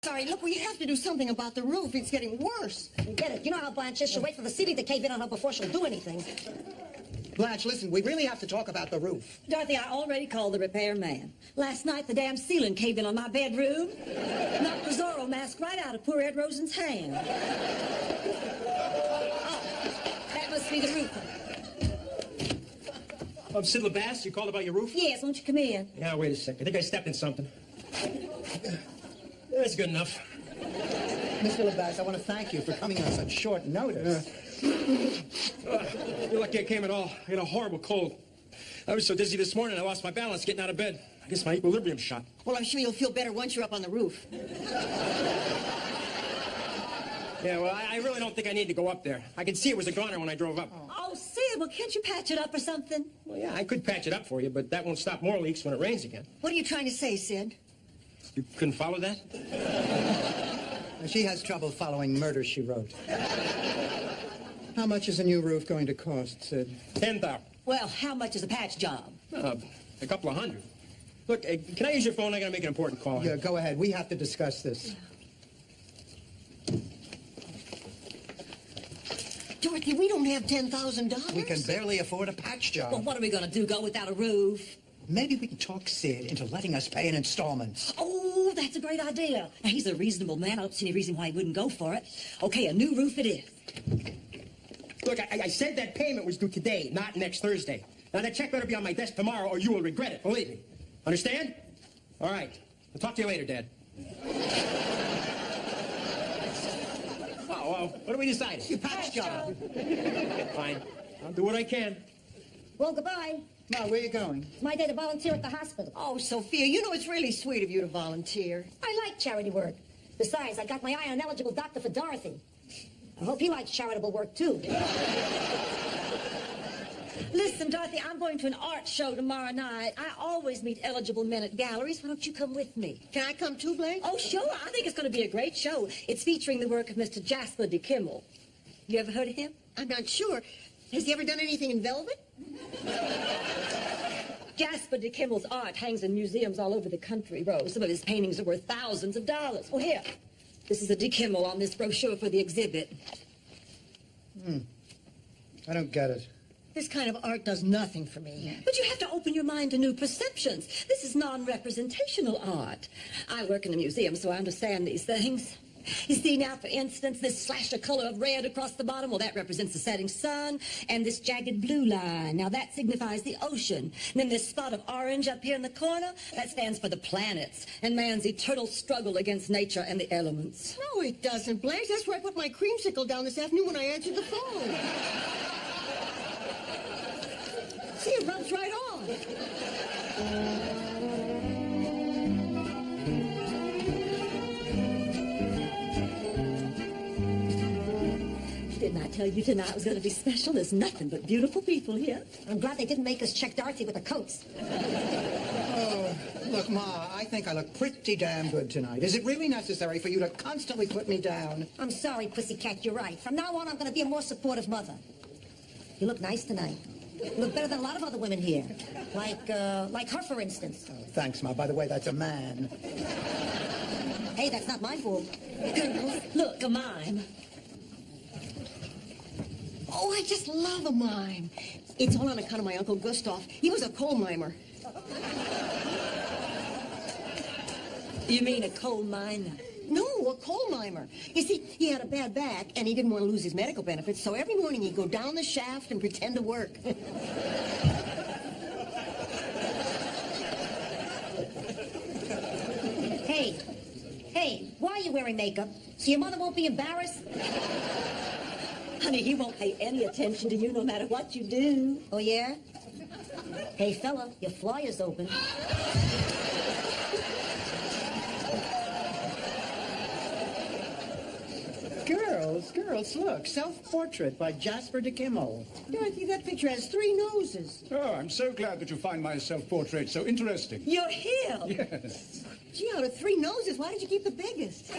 Sorry, look, we have to do something about the roof. It's getting worse. You get it. You know how Blanche is. She'll wait for the ceiling to cave in on her before she'll do anything. Blanche, listen, we really have to talk about the roof. Dorothy, I already called the repairman. Last night, the damn ceiling caved in on my bedroom. Knocked the Zorro mask right out of poor Ed Rosen's hand. Oh, that must be the roof. Sid LeBass, you called about your roof? Yes, won't you come in? Yeah, wait a sec. I think I stepped in something. That's good enough. Mr. LeBass, I want to thank you for coming on such short notice. You're lucky I came at all. I had a horrible cold. I was so dizzy this morning, I lost my balance getting out of bed. I guess my equilibrium shot. Well, I'm sure you'll feel better once you're up on the roof. Yeah, well, I really don't think I need to go up there. I could see it was a goner when I drove up. Oh, Sid, well, can't you patch it up or something? Well, yeah, I could patch it up for you, but that won't stop more leaks when it rains again. What are you trying to say, Sid? You couldn't follow that? She has trouble following Murder, She Wrote. How much is a new roof going to cost, Sid? $10,000. Well, how much is a patch job? A couple of hundred. Look, can I use your phone? I gotta make an important call. Yeah, go ahead. We have to discuss this. Dorothy, we don't have $10,000. We can barely afford a patch job. Well, what are we going to do, go without a roof? Maybe we can talk Sid into letting us pay in installments. Oh, that's a great idea. Now, he's a reasonable man. I don't see any reason why he wouldn't go for it. Okay, a new roof it is. Look, I said that payment was due today, not next Thursday. Now, that check better be on my desk tomorrow, or you will regret it, believe me. Understand? All right. I'll talk to you later, Dad. Well, what do we decide? Your patch job. Fine. I'll do what I can. Well, goodbye. Ma, where are you going? It's my day to volunteer at the hospital. Oh, Sophia, you know it's really sweet of you to volunteer. I like charity work. Besides, I got my eye on an eligible doctor for Dorothy. I hope he likes charitable work, too. Listen, Dorothy, I'm going to an art show tomorrow night. I always meet eligible men at galleries. Why don't you come with me? Can I come too, Blake? Oh, sure. I think it's going to be a great show. It's featuring the work of Mr. Jasper de Kimmel. You ever heard of him? I'm not sure. Has he ever done anything in velvet? Jasper de Kimmel's art hangs in museums all over the country, Rose. Some of his paintings are worth thousands of dollars. Oh, here. This is a de Kimmel on this brochure for the exhibit. I don't get it. This kind of art does nothing for me. But you have to open your mind to new perceptions. This is non-representational art. I work in a museum, so I understand these things. You see now, for instance, this slash of color of red across the bottom, well, that represents the setting sun, and this jagged blue line, now that signifies the ocean. And then this spot of orange up here in the corner, that stands for the planets and man's eternal struggle against nature and the elements. No, it doesn't, Blake. That's where I put my creamsicle down this afternoon when I answered the phone. See, it rubs right on. Didn't I tell you tonight was going to be special? There's nothing but beautiful people here. I'm glad they didn't make us check Dorothy with the coats. Oh, look, Ma, I think I look pretty damn good tonight. Is it really necessary for you to constantly put me down? I'm sorry, Pussycat, you're right. From now on, I'm going to be a more supportive mother. You look nice tonight. You look better than a lot of other women here. Like her, for instance. Oh, thanks, Ma. By the way, that's a man. Hey, that's not my fault. Girls, look, a mime. Oh, I just love a mime. It's all on account of my Uncle Gustav. He was a coal mimer. You mean a coal miner? No, a coal mimer. You see, he had a bad back, and he didn't want to lose his medical benefits, so every morning he'd go down the shaft and pretend to work. Hey, why are you wearing makeup? So your mother won't be embarrassed? Honey, he won't pay any attention to you no matter what you do. Oh, yeah? Hey, fella, your flyer's open. Girls, look. Self-portrait by Jasper de Kimmel. Dorothy, that picture has 3 noses. Oh, I'm so glad that you find my self-portrait so interesting. You're here. Yes. Gee, out of 3 noses, why did you keep the biggest?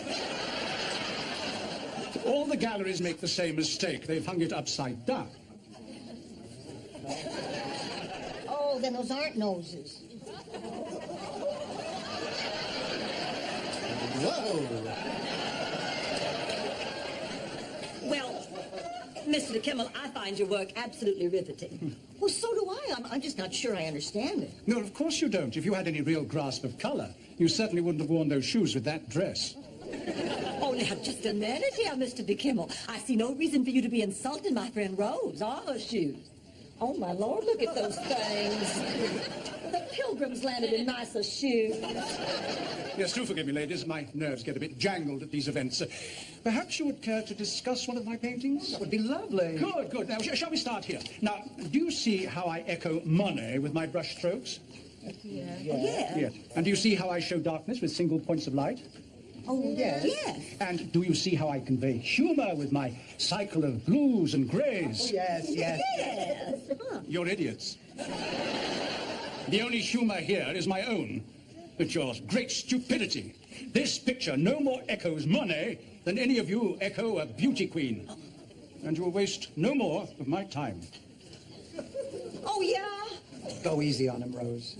All the galleries make the same mistake. They've hung it upside down. Oh, then those aren't noses. Whoa. Well, Mr. DeKimmel, I find your work absolutely riveting. Well, so do I. I'm just not sure I understand it. No, of course you don't. If you had any real grasp of color, you certainly wouldn't have worn those shoes with that dress. Oh, now, just a minute here, Mr. DeKimmel. I see no reason for you to be insulting my friend Rose or her shoes. Oh, my Lord, look at those things. The Pilgrims landed in nicer shoes. Yes, do forgive me, ladies. My nerves get a bit jangled at these events. Perhaps you would care to discuss one of my paintings? That would be lovely. Good, good. Now, shall we start here? Now, do you see how I echo Monet with my brush strokes? Yeah. Yes. And do you see how I show darkness with single points of light? Oh, Yes. yes. And do you see how I convey humor with my cycle of blues and greys? Yes, yes. Yes. You're idiots. The only humor here is my own. It's your great stupidity. This picture no more echoes Monet than any of you echo a beauty queen. And you will waste no more of my time. Oh, yeah? Go easy on him, Rose.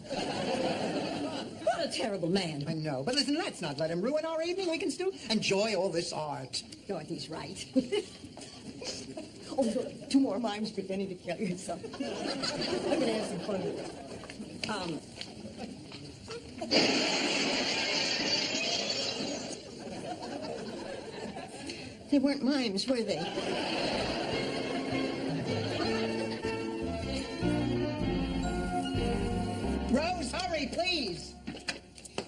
What a terrible man. I know. But listen, let's not let him ruin our evening. We can still enjoy all this art. Dorothy's right. Oh, look, 2 more mimes pretending to kill yourself. We're gonna have some fun with it. They weren't mimes, were they? Rose, hurry, please.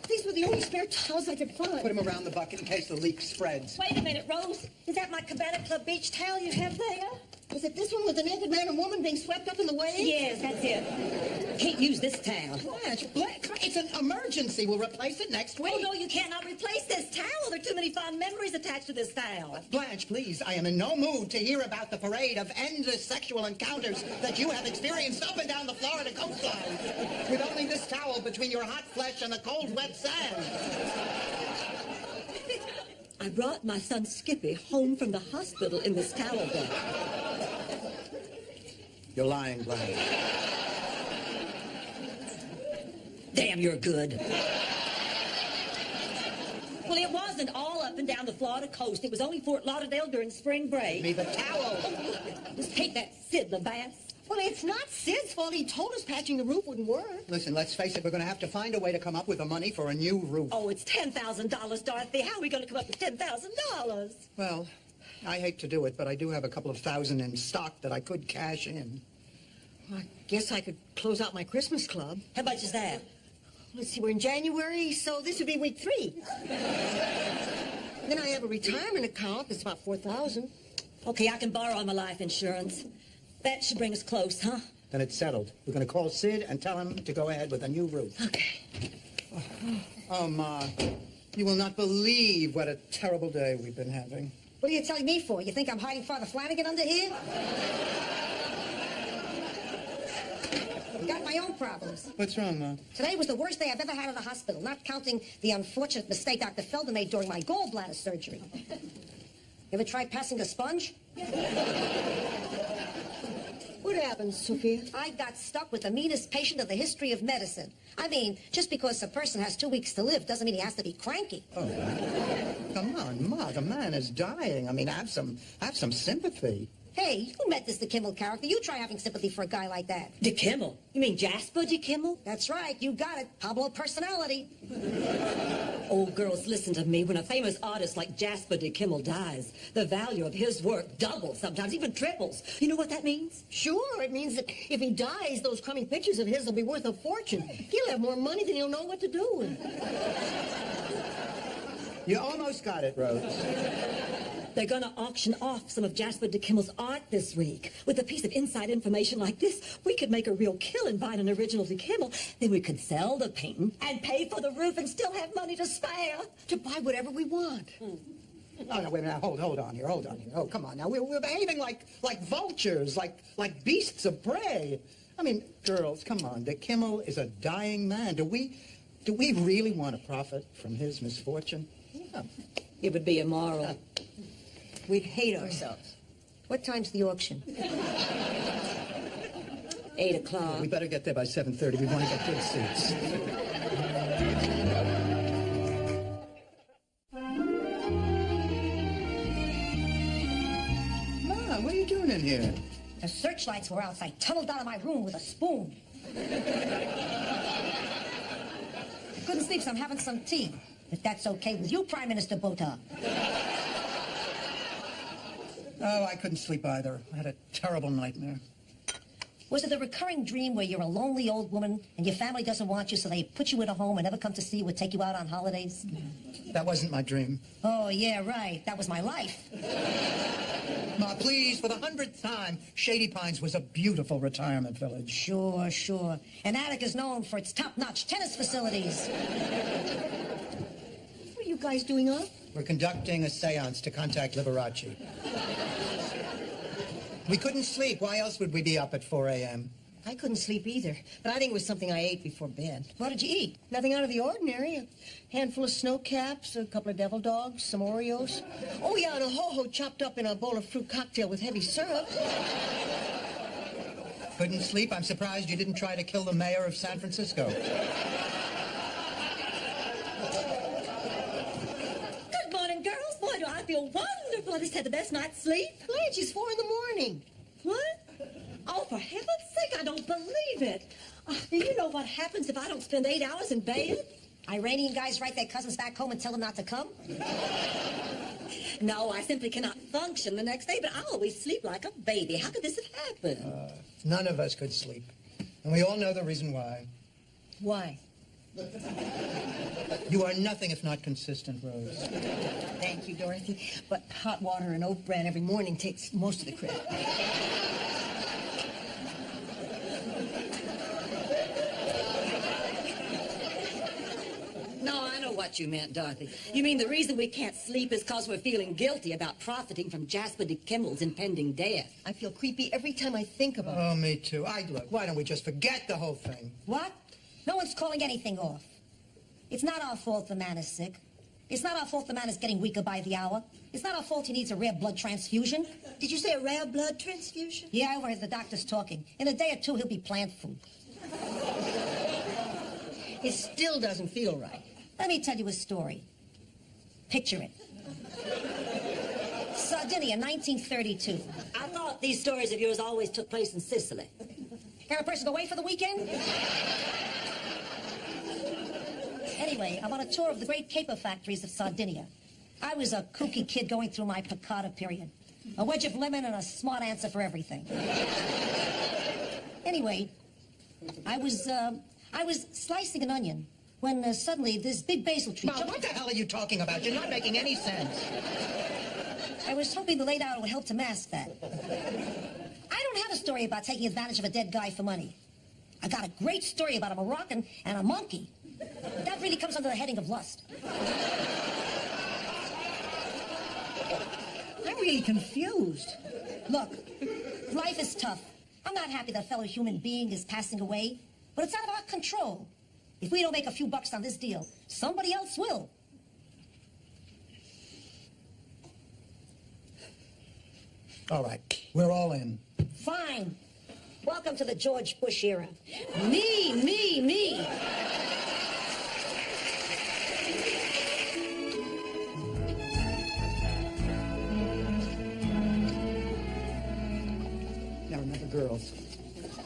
These were the only spare towels I could find. Put him around the bucket in case the leak spreads. Wait a minute, Rose. Is that my Cabana Club beach towel you have there? Was it this one with the naked man and woman being swept up in the waves? Yes, that's it. Can't use this towel. Blanche, it's an emergency. We'll replace it next week. Oh, no, you cannot replace this towel. There are too many fond memories attached to this towel. Blanche, please, I am in no mood to hear about the parade of endless sexual encounters that you have experienced up and down the Florida coastline. With only this towel between your hot flesh and the cold, wet sand. I brought my son Skippy home from the hospital in this towel bag. You're lying, Blanche. Damn, you're good. Well, it wasn't all up and down the Florida coast. It was only Fort Lauderdale during spring break. Me the towel. Just take that Sid Lavass. Well, it's not Sid's fault. He told us patching the roof wouldn't work. Listen, let's face it, we're going to have to find a way to come up with the money for a new roof. Oh, it's $10,000, Dorothy. How are we going to come up with $10,000? Well, I hate to do it, but I do have a couple of thousand in stock that I could cash in. I guess I could close out my Christmas club. How much is that? Let's see, we're in January, so this would be week 3. Then I have a retirement account that's about $4,000. Okay, I can borrow on my life insurance. That should bring us close, huh? Then it's settled. We're going to call Sid and tell him to go ahead with a new roof. Okay. Oh, Ma, you will not believe what a terrible day we've been having. What are you telling me for? You think I'm hiding Father Flanagan under here? I've got my own problems. What's wrong, Ma? Today was the worst day I've ever had in the hospital, not counting the unfortunate mistake Dr. Felder made during my gallbladder surgery. You ever tried passing a sponge? What happened, Sophia? I got stuck with the meanest patient in the history of medicine. I mean, just because a person has 2 weeks to live doesn't mean he has to be cranky. Oh, come on, Ma, the man is dying. I mean, have some sympathy. Hey, you met this DeKimmel character. You try having sympathy for a guy like that. DeKimmel? You mean Jasper DeKimmel? That's right, you got it. Pablo personality. Oh, girls, listen to me. When a famous artist like Jasper DeKimmel dies, the value of his work doubles, sometimes even triples. You know what that means? Sure, it means that if he dies, those crummy pictures of his will be worth a fortune. He'll have more money than he'll know what to do with. You almost got it, Rose. They're going to auction off some of Jasper DeKimmel's art this week. With a piece of inside information like this, we could make a real killing buying an original DeKimmel. Then we could sell the painting and pay for the roof and still have money to spare. To buy whatever we want. Oh, no, wait a minute. Hold on here. Oh, come on now. We're behaving like vultures, like beasts of prey. I mean, girls, come on. DeKimmel is a dying man. Do we really want to profit from his misfortune? Yeah. It would be immoral. We'd hate ourselves. What time's the auction? 8 o'clock. We better get there by 7:30. We want to get good seats. on? What are you doing in here? The searchlights were out, so I tunneled out of my room with a spoon. Couldn't sleep, so I'm having some tea. If that's okay with you, Prime Minister Bota. Oh, I couldn't sleep either. I had a terrible nightmare. Was it the recurring dream where you're a lonely old woman and your family doesn't want you, so they put you in a home and never come to see you or take you out on holidays? That wasn't my dream. Oh, yeah, right. That was my life. Ma, please, for the 100th time, Shady Pines was a beautiful retirement village. Sure, sure. And Attic is known for its top-notch tennis facilities. What are you guys doing up? We're conducting a seance to contact Liberace. We couldn't sleep. Why else would we be up at 4 a.m.? I couldn't sleep either, but I think it was something I ate before bed. What did you eat? Nothing out of the ordinary. A handful of snow caps, a couple of devil dogs, some Oreos. Oh, yeah, and a ho-ho chopped up in a bowl of fruit cocktail with heavy syrup. Couldn't sleep? I'm surprised you didn't try to kill the mayor of San Francisco. Good morning, girls. Boy, do I feel wonderful. I just had the best night's sleep. Blanche, it's 4 in the morning. What? Oh, for heaven's sake, I don't believe it. Do you know what happens if I don't spend 8 hours in bed? Iranian guys write their cousins back home and tell them not to come? No, I simply cannot function the next day, but I always sleep like a baby. How could this have happened? None of us could sleep. And we all know the reason why. Why? You are nothing if not consistent, Rose. Thank you, Dorothy. But hot water and oat bran every morning takes most of the credit. No, I know what you meant, Dorothy. You mean the reason we can't sleep is because we're feeling guilty about profiting from Jasper de Kimmel's impending death. I feel creepy every time I think about it. Oh, me too. Look, why don't we just forget the whole thing? What? No one's calling anything off. It's not our fault the man is sick. It's not our fault the man is getting weaker by the hour. It's not our fault he needs a rare blood transfusion. Did you say a rare blood transfusion? Yeah, I overheard the doctors talking. In a day or two, he'll be plant food. It still doesn't feel right. Let me tell you a story. Picture it. Sardinia, 1932. I thought these stories of yours always took place in Sicily. Got a person away for the weekend? Anyway, I'm on a tour of the great paper factories of Sardinia. I was a kooky kid going through my piccata period. A wedge of lemon and a smart answer for everything. Anyway, I was slicing an onion when suddenly this big basil tree... Mom, what the hell are you talking about? You're not making any sense. I was hoping the late hour would help to mask that. I don't have a story about taking advantage of a dead guy for money. I got a great story about a Moroccan and a monkey. That really comes under the heading of lust. I'm really confused. Look, life is tough. I'm not happy that a fellow human being is passing away, but it's out of our control. If we don't make a few bucks on this deal, somebody else will. All right, we're all in. Fine. Welcome to the George Bush era. Me. Now remember, girls,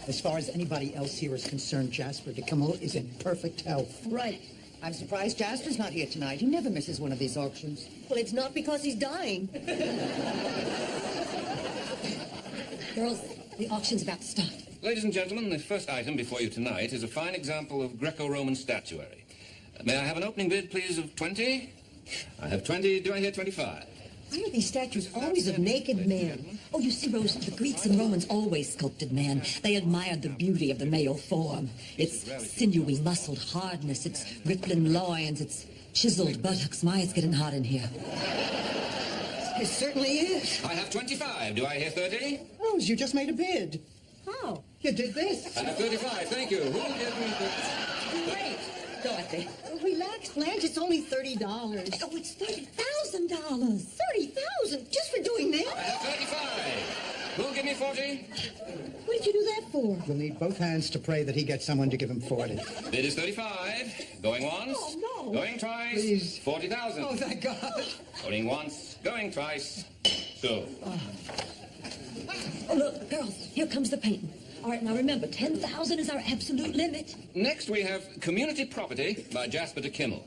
as far as anybody else here is concerned, Jasper de Kimmel is in perfect health. Right. I'm surprised Jasper's not here tonight. He never misses one of these auctions. Well, it's not because he's dying. Girls, the auction's about to start. Ladies and gentlemen, the first item before you tonight is a fine example of Greco-Roman statuary. May I have an opening bid, please, of 20? I have 20. Do I hear 25? Why are these statues always of naked men? Oh, you see, Rose, the Greeks and Romans always sculpted man. They admired the beauty of the male form. Its sinewy, muscled hardness, its rippling loins, its chiseled buttocks. My, it's getting hot in here. It certainly is. I have 25. Do I hear 30? Rose, you just made a bid. How? You did this. I have 35. Thank you. Who will give me the... Great. Dorothy. Oh, relax, Blanche. It's only $30. Oh, it's $30,000. 30,000 just for doing I that? have 35. Who'll give me 40? What did you do that for? You'll need both hands to pray that he gets someone to give him 40. Bid is 35. Going once. Oh, no. Going twice. Please. 40,000. Oh, thank God. Going once. Going twice. So. Oh, look, girls, here comes the painting. All right, now remember, 10,000 is our absolute limit. Next, we have Community Property by Jasper de Kimmel.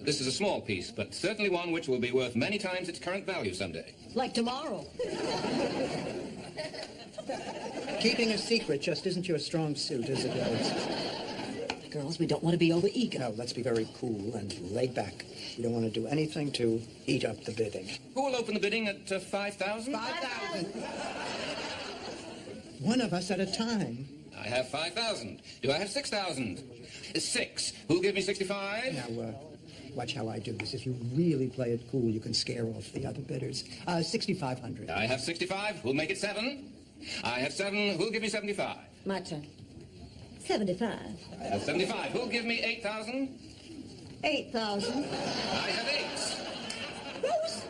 This is a small piece, but certainly one which will be worth many times its current value someday. Like tomorrow. Keeping a secret just isn't your strong suit, is it, Rose? Girls, we don't want to be over-eager. No, let's be very cool and laid back. We don't want to do anything to heat up the bidding. Who will open the bidding at 5,000? 5,000. One of us at a time. I have 5,000. Do I have 6,000? 6. Who'll give me 65? Now, watch how I do this. If you really play it cool, you can scare off the other bidders. 6,500. I have 65. Who'll make it 7? I have 7. Who'll give me 75? My turn. 75. I have 75. Who'll give me 8,000? 8,000. I have 8. Rose,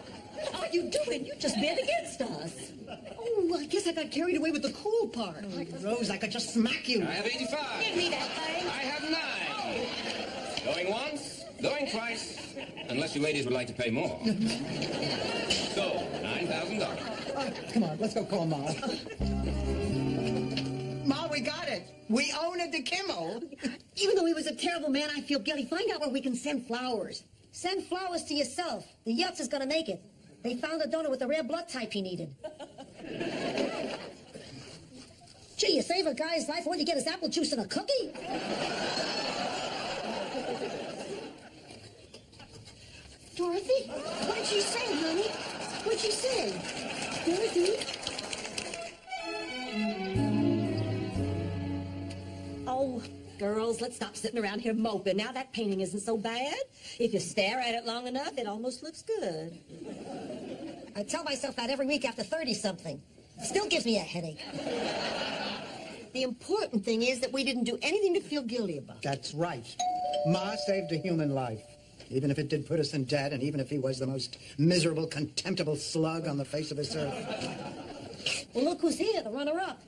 what are you doing? You just bid against us. Oh, I guess I got carried away with the cool part. Rose, I could just smack you. I have 85. Give me that thing. I have 9. Going once, going twice, unless you ladies would like to pay more. So, $9,000. Come on, let's go call Ma. Ma, we got it. We own a de Kimmel. Even though he was a terrible man, I feel guilty. Find out where we can send flowers. Send flowers to yourself. The Yutz is gonna make it. They found a donor with the rare blood type he needed. Gee, you save a guy's life, all you get is apple juice and a cookie? Dorothy? What'd she say, honey? What'd she say? Dorothy? Oh, girls, let's stop sitting around here moping. Now that painting isn't so bad. If you stare at it long enough, it almost looks good. I tell myself that every week after 30-something. Still gives me a headache. The important thing is that we didn't do anything to feel guilty about. That's right. Ma saved a human life. Even if it did put us in debt, and even if he was the most miserable, contemptible slug on the face of this earth. Well, look who's here, the runner-up.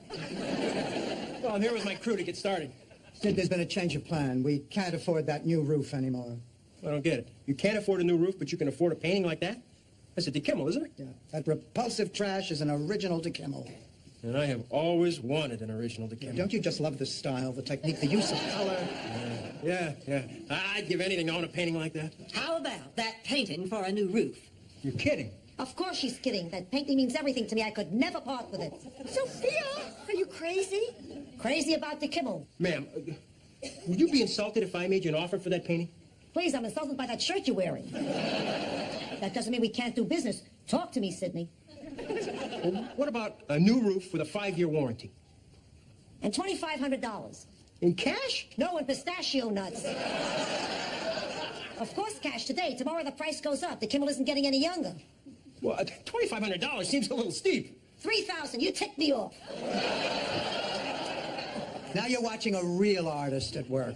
Well, I'm here with my crew to get started. Sid, there's been a change of plan. We can't afford that new roof anymore. I don't get it. You can't afford a new roof, but you can afford a painting like that? That's a de Kimmel, isn't it? Yeah, that repulsive trash is an original de Kimmel. And I have always wanted an original de Kimmel. Don't you just love the style, the technique, the use of color? Yeah. I'd give anything to own a painting like that. How about that painting for a new roof? You're kidding. Of course she's kidding. That painting means everything to me. I could never part with it. Sophia, are you crazy? Crazy about the Kimmel. Ma'am, would you be insulted if I made you an offer for that painting? Please, I'm insulted by that shirt you're wearing. That doesn't mean we can't do business. Talk to me, Sidney. Well, what about a new roof with a 5-year warranty? And $2,500. In cash? No, in pistachio nuts. Of course, cash today. Tomorrow the price goes up. The Kimmel isn't getting any younger. Well, $2,500 seems a little steep. 3,000. You ticked me off. Now you're watching a real artist at work.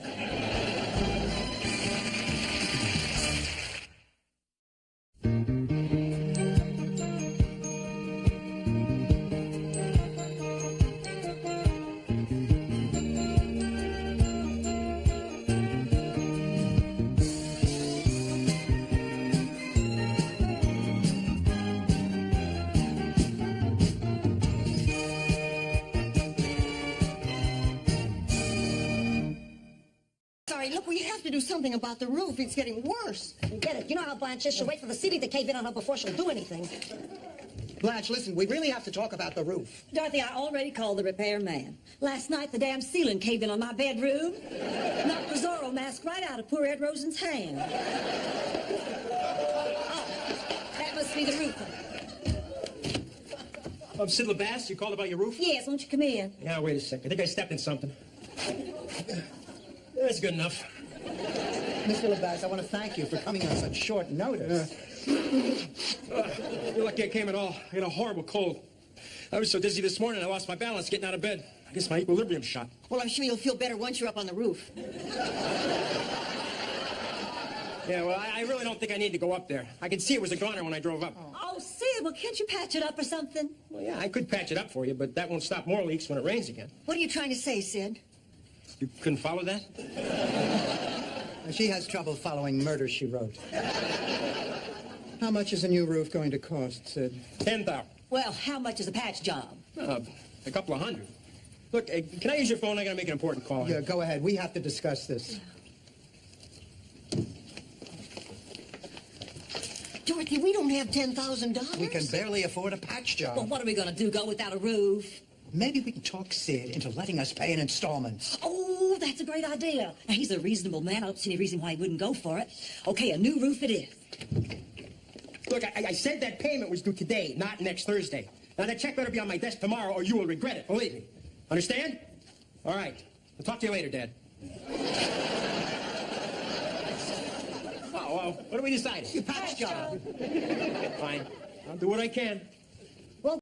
Sorry, look, we have to do something about the roof. It's getting worse. Get it. You know how Blanche is. She'll wait for the ceiling to cave in on her before she'll do anything. Blanche, listen, we really have to talk about the roof. Dorothy, I already called the repair man. Last night, the damn ceiling caved in on my bedroom. Knocked the Zorro mask right out of poor Ed Rosen's hand. Oh, that must be the roofer. Sid LeBass, you called about your roof? Yes, won't you come in? Yeah, wait a sec. I think I stepped in something. That's good enough. Mr. LeBass, I want to thank you for coming on such short notice. You're lucky I came at all. I had a horrible cold. I was so dizzy this morning, I lost my balance getting out of bed. I guess my equilibrium shot. Well, I'm sure you'll feel better once you're up on the roof. Yeah, well, I really don't think I need to go up there. I could see it was a goner when I drove up. Oh, Sid, well, can't you patch it up or something? Well, yeah, I could patch it up for you, but that won't stop more leaks when it rains again. What are you trying to say, Sid? You couldn't follow that? She has trouble following Murder, She Wrote. How much is a new roof going to cost, Sid? $10,000. Well, how much is a patch job? A couple of hundred. Look, can I use your phone? I gotta make an important call. Yeah, go ahead. We have to discuss this. Dorothy, we don't have $10,000. We can barely afford a patch job. Well, what are we going to do, go without a roof? Maybe we can talk Sid into letting us pay in installments. Oh, that's a great idea. Now, he's a reasonable man. I don't see any reason why he wouldn't go for it. Okay, a new roof it is. Look, I said that payment was due today, not next Thursday. Now, that check better be on my desk tomorrow, or you will regret it, believe me. Understand? All right. I'll talk to you later, Dad. Oh, well, what are we deciding? Your patch job. Fine. I'll do what I can.